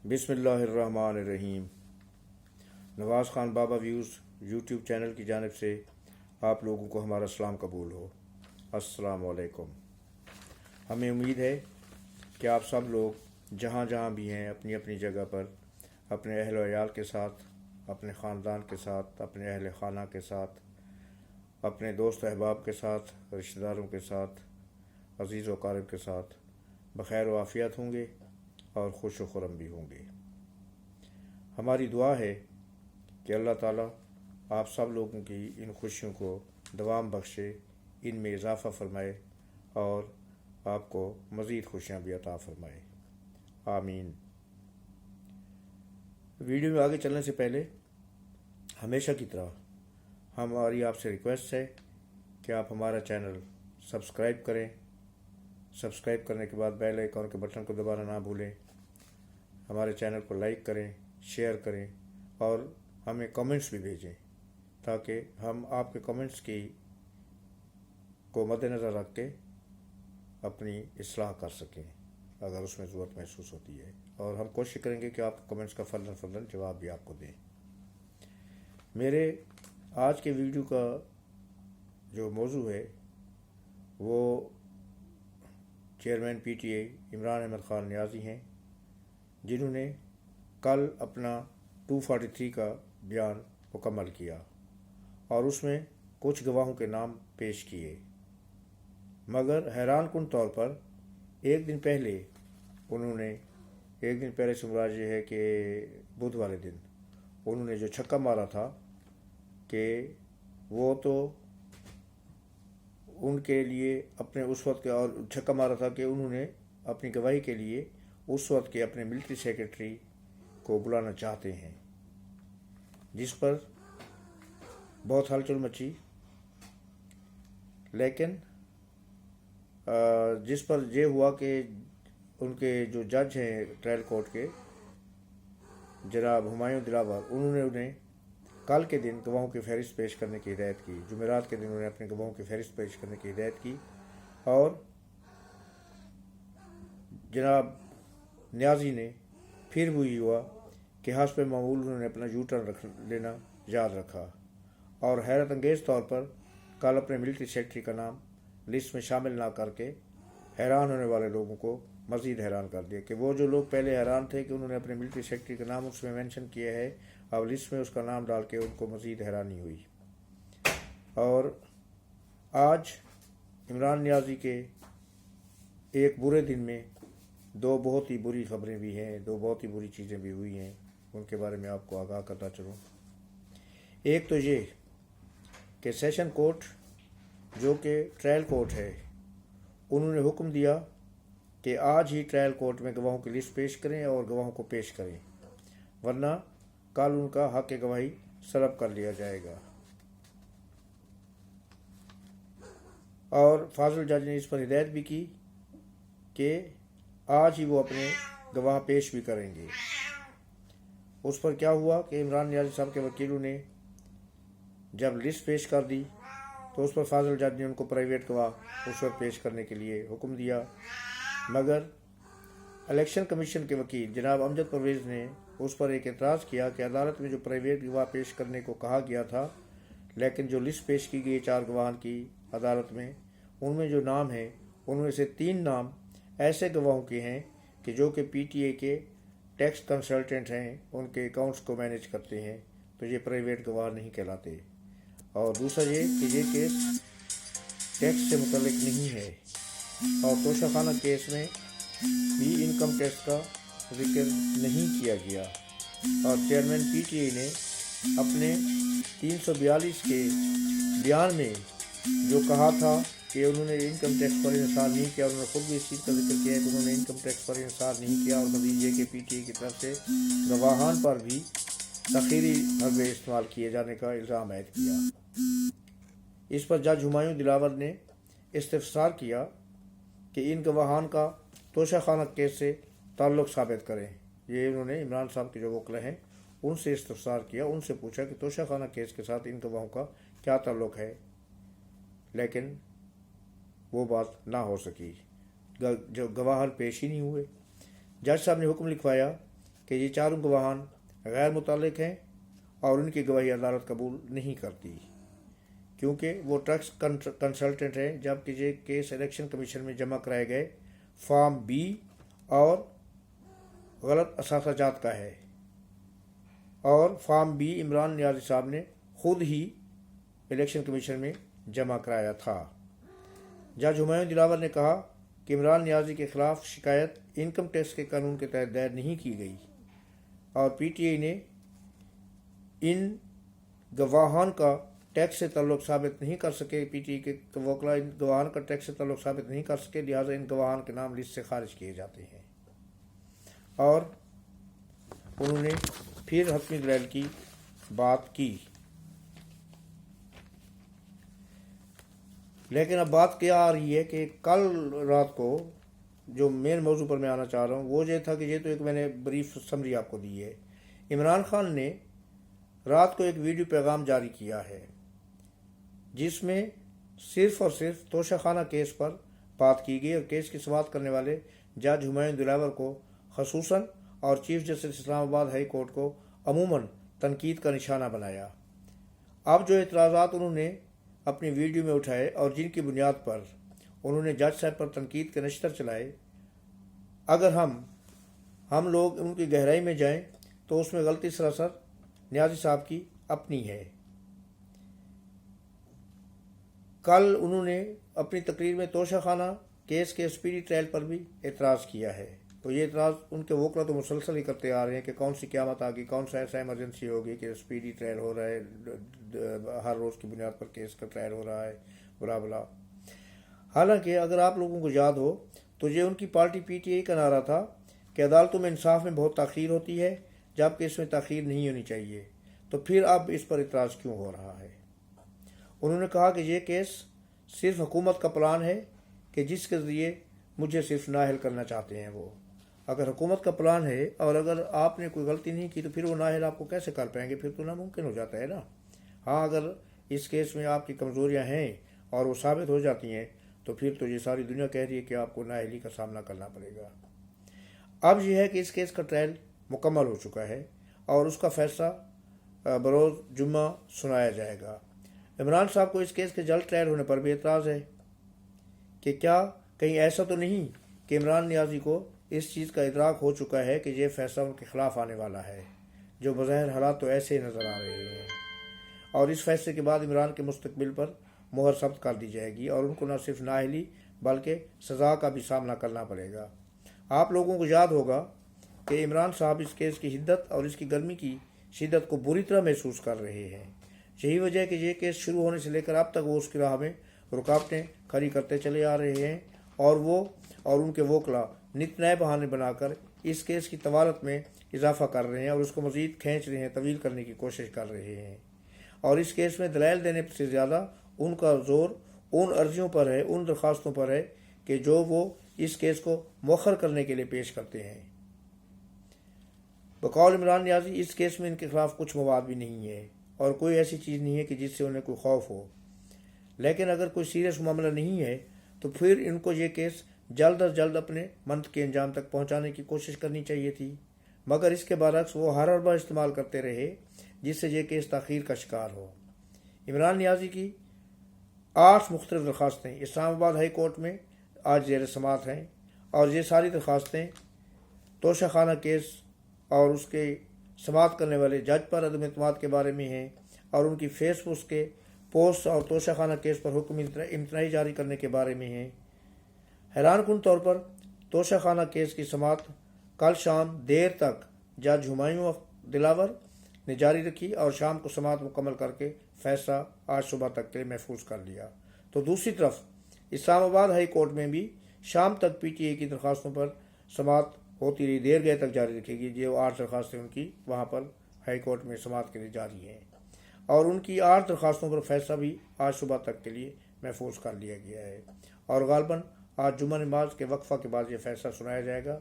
बिस्मिल्लाहिर्रहमानिर्रहीम। नवाज़ ख़ान बाबा views YouTube channel की जानिब से आप लोगों को हमारा सलाम कबूल हो। अस्सलाम वालेकुम। हमें उम्मीद है कि आप सब लोग जहाँ जहाँ भी हैं अपनी अपनी जगह पर अपने अहल व अयाल के साथ, अपने ख़ानदान के साथ, अपने अहल खाना के साथ, अपने दोस्त अहबाब के साथ, रिश्तेदारों के साथ, अज़ीज़ व क़ारिब के साथ बख़ैर व आफ़ियत होंगे और खुश व खुरम भी होंगे। हमारी दुआ है कि अल्लाह ताला आप सब लोगों की इन खुशियों को दवाम बख्शे, इनमें इजाफ़ा फरमाए और आपको मज़ीद खुशियाँ भी अता फरमाए। आमीन। वीडियो में आगे चलने से पहले हमेशा की तरह हमारी आपसे रिक्वेस्ट है कि आप हमारा चैनल सब्सक्राइब करें। सब्सक्राइब करने के बाद बेल आइकन के बटन को दबाना ना भूलें। हमारे चैनल को लाइक करें, शेयर करें और हमें कमेंट्स भी भेजें ताकि हम आपके कमेंट्स को मद्देनज़र रख के अपनी इस्लाह कर सकें अगर उसमें ज़रूरत महसूस होती है, और हम कोशिश करेंगे कि आपके कमेंट्स का फ़ौरन जवाब भी आपको दें। मेरे आज के वीडियो का जो मौजू है वो चेयरमैन PTI इमरान अहमद ख़ान नियाज़ी हैं, जिन्होंने कल अपना 243 का बयान मुकम्मल किया और उसमें कुछ गवाहों के नाम पेश किए, मगर हैरान कुन तौर पर एक दिन पहले से मुराद ये है कि बुध वाले दिन उन्होंने जो छक्का मारा था कि वो तो उनके लिए अपने उस वक्त के, और छक्का मारा था कि उन्होंने अपनी गवाही के लिए उस वक्त के अपने मिलिट्री सेक्रेटरी को बुलाना चाहते हैं, जिस पर बहुत हलचल मची। लेकिन जिस पर यह हुआ कि उनके जो जज हैं ट्रायल कोर्ट के जनाब हुमायूं दिलावर, उन्होंने उन्हें कल के दिन गवाहों की फहरिस्त पेश करने की हिदायत की। जुमेरात के दिन उन्हें अपने गवाहों की फहरिस्त पेश करने की हिदायत की और जनाब नियाज़ी ने फिर वही हुआ कि हस्ब मामूल उन्होंने अपना यू टर्न लेना याद रखा और हैरत अंगेज़ तौर पर कल अपने मिलिट्री सेक्रेटरी का नाम लिस्ट में शामिल ना करके हैरान होने वाले लोगों को मज़ीद हैरान कर दिया कि वो जो लोग पहले हैरान थे कि उन्होंने अपने मिलिट्री सेक्रेटरी का नाम उसमें मेंशन किया है, अब लिस्ट में उसका नाम डाल के उनको मज़ीद हैरानी हुई। और आज इमरान नियाज़ी के एक बुरे दिन में दो बहुत ही बुरी खबरें भी हैं, दो बहुत ही बुरी चीज़ें भी हुई हैं, उनके बारे में आपको आगाह करता चलूँ। एक तो ये कि सेशन कोर्ट जो कि ट्रायल कोर्ट है, उन्होंने हुक्म दिया कि आज ही ट्रायल कोर्ट में गवाहों की लिस्ट पेश करें और गवाहों को पेश करें, वरना कल उनका हक़ गवाही सलब कर लिया जाएगा। और फाजिल जज ने इस पर हिदायत भी की कि आज ही वो अपने गवाह पेश भी करेंगे। उस पर क्या हुआ कि इमरान नियाज़ी साहब के वकीलों ने जब लिस्ट पेश कर दी तो उस पर फाजिल जज ने उनको प्राइवेट गवाह उस पर पेश करने के लिए हुक्म दिया, मगर इलेक्शन कमीशन के वकील जनाब अमजद परवेज़ ने उस पर एक एतराज़ किया कि अदालत में जो प्राइवेट गवाह पेश करने को कहा गया था, लेकिन जो लिस्ट पेश की गई 4 गवाह की अदालत में, उनमें जो नाम हैं उनमें से 3 नाम ऐसे गवाहों के हैं कि जो कि PTI के टैक्स कंसल्टेंट हैं, उनके अकाउंट्स को मैनेज करते हैं, तो ये प्राइवेट गवाह नहीं कहलाते। और दूसरा ये कि ये केस टैक्स से मुतल्लिक नहीं है और तोशाखाना केस में भी इनकम टैक्स का जिक्र नहीं किया गया। और चेयरमैन PTI ने अपने 342 के बयान में जो कहा था कि उन्होंने इनकम टैक्स पर इंसार नहीं किया, उन्होंने खुद भी इस चीज़ का जिक्र किया कि उन्होंने इनकम टैक्स पर इंसार नहीं किया, और मज़ीद ये कि PTI की तरफ से गवाहान पर भी तख़ीरी हरबे इस्तेमाल किए जाने का इल्ज़ाम आयद किया। इस पर जज हुमायूं दिलावर ने इस्तिफ़सार किया कि इन गवाहान का तोशाखाना केस से ताल्लुक़ साबित करें। ये उन्होंने इमरान साहब के जो वकील हैं उनसे इस्तिफ़सार किया, उनसे पूछा कि तोशाखाना केस के साथ इन गवाहों का क्या ताल्लुक़ है, लेकिन वो बात ना हो सकी, जो गवाह पेश ही नहीं हुए। जज साहब ने हुक्म लिखवाया کہ یہ چاروں گواہان غیر متعلق ہیں اور ان کی گواہی عدالت قبول نہیں کرتی کیونکہ وہ ٹیکس کنسلٹنٹ ہیں، جبکہ یہ کیس الیکشن کمیشن میں جمع کرائے گئے فارم بی اور غلط اثاثہ جات کا ہے، اور فارم بی عمران نیازی صاحب نے خود ہی الیکشن کمیشن میں جمع کرایا تھا۔ جج ہمایوں دلاور نے کہا کہ عمران نیازی کے خلاف شکایت انکم ٹیکس کے قانون کے تحت دائر نہیں کی گئی اور پی ٹی آئی نے ان گواہان کا ٹیکس سے تعلق ثابت نہیں کر سکے، پی ٹی آئی کے وکلا ان گواہان کا ٹیکس سے تعلق ثابت نہیں کر سکے، لہٰذا ان گواہان کے نام لسٹ سے خارج کیے جاتے ہیں، اور انہوں نے پھر حتمی دلائل کی بات کی۔ لیکن اب بات کیا آ رہی ہے کہ کل رات کو جو مین موضوع پر میں آنا چاہ رہا ہوں وہ یہ تھا کہ یہ تو ایک میں نے بریف سمری آپ کو دی ہے، عمران خان نے رات کو ایک ویڈیو پیغام جاری کیا ہے جس میں صرف اور صرف توشہ خانہ کیس پر بات کی گئی اور کیس کی سماعت کرنے والے جج ہمایوں دلاور کو خصوصاً اور چیف جسٹس اسلام آباد ہائی کورٹ کو عموماً تنقید کا نشانہ بنایا۔ اب جو اعتراضات انہوں نے اپنی ویڈیو میں اٹھائے اور جن کی بنیاد پر انہوں نے جج صاحب پر تنقید کے نشتر چلائے، اگر ہم لوگ ان کی گہرائی میں جائیں تو اس میں غلطی سراسر نیازی صاحب کی اپنی ہے۔ کل انہوں نے اپنی تقریر میں توشہ خانہ کیس کے اسپیڈی ٹرائل پر بھی اعتراض کیا ہے، تو یہ اعتراض ان کے وکلا تو مسلسل ہی کرتے آ رہے ہیں کہ کون سی قیامت آ گئی، کون سا ایسا ایمرجنسی ہوگی کہ اسپیڈی ٹرائل ہو رہا ہے، ہر روز کی بنیاد پر کیس کا ٹرائل ہو رہا ہے، بلا بلا۔ حالانکہ اگر آپ لوگوں کو یاد ہو تو یہ ان کی پارٹی پی ٹی آئی کا نعرہ تھا کہ عدالتوں میں انصاف میں بہت تاخیر ہوتی ہے جبکہ اس میں تاخیر نہیں ہونی چاہیے، تو پھر اب اس پر اعتراض کیوں ہو رہا ہے؟ انہوں نے کہا کہ یہ کیس صرف حکومت کا پلان ہے کہ جس کے ذریعے مجھے صرف نااہل کرنا چاہتے ہیں وہ۔ اگر حکومت کا پلان ہے اور اگر آپ نے کوئی غلطی نہیں کی تو پھر وہ نااہل آپ کو کیسے کر پائیں گے؟ پھر تو ناممکن ہو جاتا ہے نا۔ ہاں، اگر اس کیس میں آپ کی کمزوریاں ہیں اور وہ ثابت ہو جاتی ہیں تو پھر تو یہ ساری دنیا کہہ رہی ہے کہ آپ کو نااہلی کا سامنا کرنا پڑے گا۔ اب یہ ہے کہ اس کیس کا ٹرائل مکمل ہو چکا ہے اور اس کا فیصلہ بروز جمعہ سنایا جائے گا۔ عمران صاحب کو اس کیس کے جلد ٹرائل ہونے پر بھی اعتراض ہے کہ کیا کہیں ایسا تو نہیں کہ عمران نیازی کو اس چیز کا ادراک ہو چکا ہے کہ یہ فیصلہ ان کے خلاف آنے والا ہے، جو بظاہر حالات تو ایسے ہی نظر آ رہے ہیں، اور اس فیصلے کے بعد عمران کے مستقبل پر مہر ثبت کر دی جائے گی اور ان کو نہ صرف نااہلی بلکہ سزا کا بھی سامنا کرنا پڑے گا۔ آپ لوگوں کو یاد ہوگا کہ عمران صاحب اس کیس کی حدت اور اس کی گرمی کی شدت کو بری طرح محسوس کر رہے ہیں۔ یہی وجہ ہے کہ یہ کیس شروع ہونے سے لے کر اب تک وہ اس کی راہ میں رکاوٹیں کھڑی کرتے چلے آ رہے ہیں اور وہ اور ان کے وکلا نت نئے بہانے بنا کر اس کیس کی طوالت میں اضافہ کر رہے ہیں اور اس کو مزید کھینچ رہے ہیں، طویل کرنے کی کوشش کر رہے ہیں، اور اس کیس میں دلائل دینے سے زیادہ ان کا زور ان عرضیوں پر ہے، ان درخواستوں پر ہے کہ جو وہ اس کیس کو مؤخر کرنے کے لیے پیش کرتے ہیں۔ بقول عمران نیازی اس کیس میں ان کے خلاف کچھ مواد بھی نہیں ہے اور کوئی ایسی چیز نہیں ہے کہ جس سے انہیں کوئی خوف ہو، لیکن اگر کوئی سیریس معاملہ نہیں ہے تو پھر ان کو یہ کیس جلد از جلد اپنے منطق کے انجام تک پہنچانے کی کوشش کرنی چاہیے تھی، مگر اس کے برعکس وہ ہر حربہ استعمال کرتے رہے جس سے یہ کیس تاخیر کا شکار ہو۔ عمران نیازی کی 8 مختلف درخواستیں اسلام آباد ہائی کورٹ میں آج زیر سماعت ہیں اور یہ ساری درخواستیں توشہ خانہ کیس اور اس کے سماعت کرنے والے جج پر عدم اعتماد کے بارے میں ہیں اور ان کی فیس بک کے پوسٹ اور توشہ خانہ کیس پر حکم امتناعی جاری کرنے کے بارے میں ہیں۔ حیران کن طور پر توشہ خانہ کیس کی سماعت کل شام دیر تک جج ہمایوں دلاور نے جاری رکھی اور شام کو سماعت مکمل کر کے فیصلہ آج صبح تک کے لیے محفوظ کر لیا۔ تو دوسری طرف اسلام آباد ہائی کورٹ میں بھی شام تک پی ٹی آئی کی درخواستوں پر سماعت ہوتی رہی، دیر گئے تک جاری رکھے گی۔ جو 8 درخواستیں ان کی وہاں پر ہائی کورٹ میں سماعت کے لیے جاری ہیں اور ان کی 8 درخواستوں پر فیصلہ بھی آج صبح تک کے لیے محفوظ کر لیا گیا ہے اور غالباً آج جمعہ نماز کے وقفہ کے بعد یہ فیصلہ سنایا جائے گا،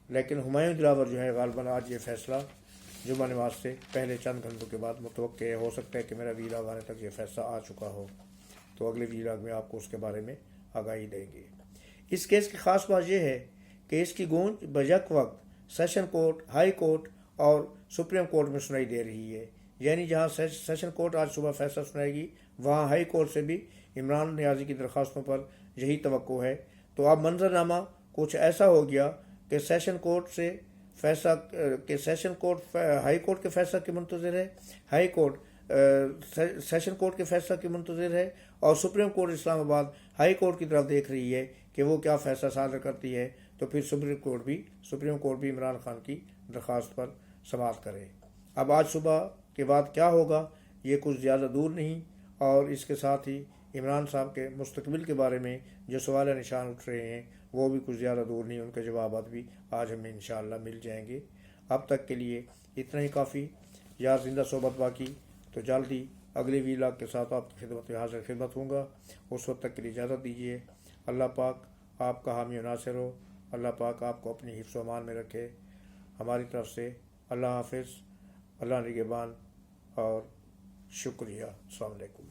لیکن ہمایوں دلاور جو ہے غالباً آج یہ فیصلہ جمعہ نماز سے پہلے چند گھنٹوں کے بعد متوقع ہو سکتا ہے کہ میرا ویلاگ آنے تک یہ فیصلہ آ چکا ہو، تو اگلے ویلاگ میں آپ کو اس کے بارے میں آگاہی دیں گے۔ اس کیس کی خاص بات یہ ہے کہ اس کی گونج بیک وقت सेशन कोर्ट, हाई कोर्ट और सुप्रीम कोर्ट में सुनाई दे रही है। यानी जहां सेशन कोर्ट आज सुबह फैसला सुनाएगी, वहां हाई कोर्ट से भी इमरान नियाज़ी की दरख्वास्तों पर यही तवक्को है। तो अब मंजरनामा कुछ ऐसा हो गया कि सेशन कोर्ट से फैसला कि सेशन कोर्ट हाई कोर्ट के फैसला की मुंतज़िर है, हाई कोर्ट सेशन कोर्ट के फैसला की मुंतज़िर है, और supreme court Islamabad high court की तरफ देख रही है कि वो क्या फैसला सादर करती है। तो फिर सुप्रीम कोर्ट भी इमरान खान की दरख्वास्त पर समाअत करे। अब आज सुबह के बाद क्या होगा ये कुछ ज़्यादा दूर नहीं, और इसके साथ ही इमरान साहब के मुस्तकबिल के बारे में जो सवाल निशान उठ रहे हैं वो भी कुछ ज़्यादा दूर नहीं, उनके जवाब भी आज हमें इंशाअल्लाह मिल जाएंगे। अब तक के लिए इतना ही काफ़ी। यार जिंदा सोबत बाकी, तो जल्दी अगले व्लॉग के साथ आपकी खिदमत में हाजिर खिदमत होऊंगा। उस वक्त तक के लिए इजाज़त दीजिए। अल्लाह पाक आपका हामी और नासिर हो। अल्लाह पाक आपको अपनी हिफ्ज़ व अमान में रखे। हमारी तरफ से अल्लाह हाफिज़, अल्लाह निगहबान और शुक्रिया। अस्सलाम वालेकुम।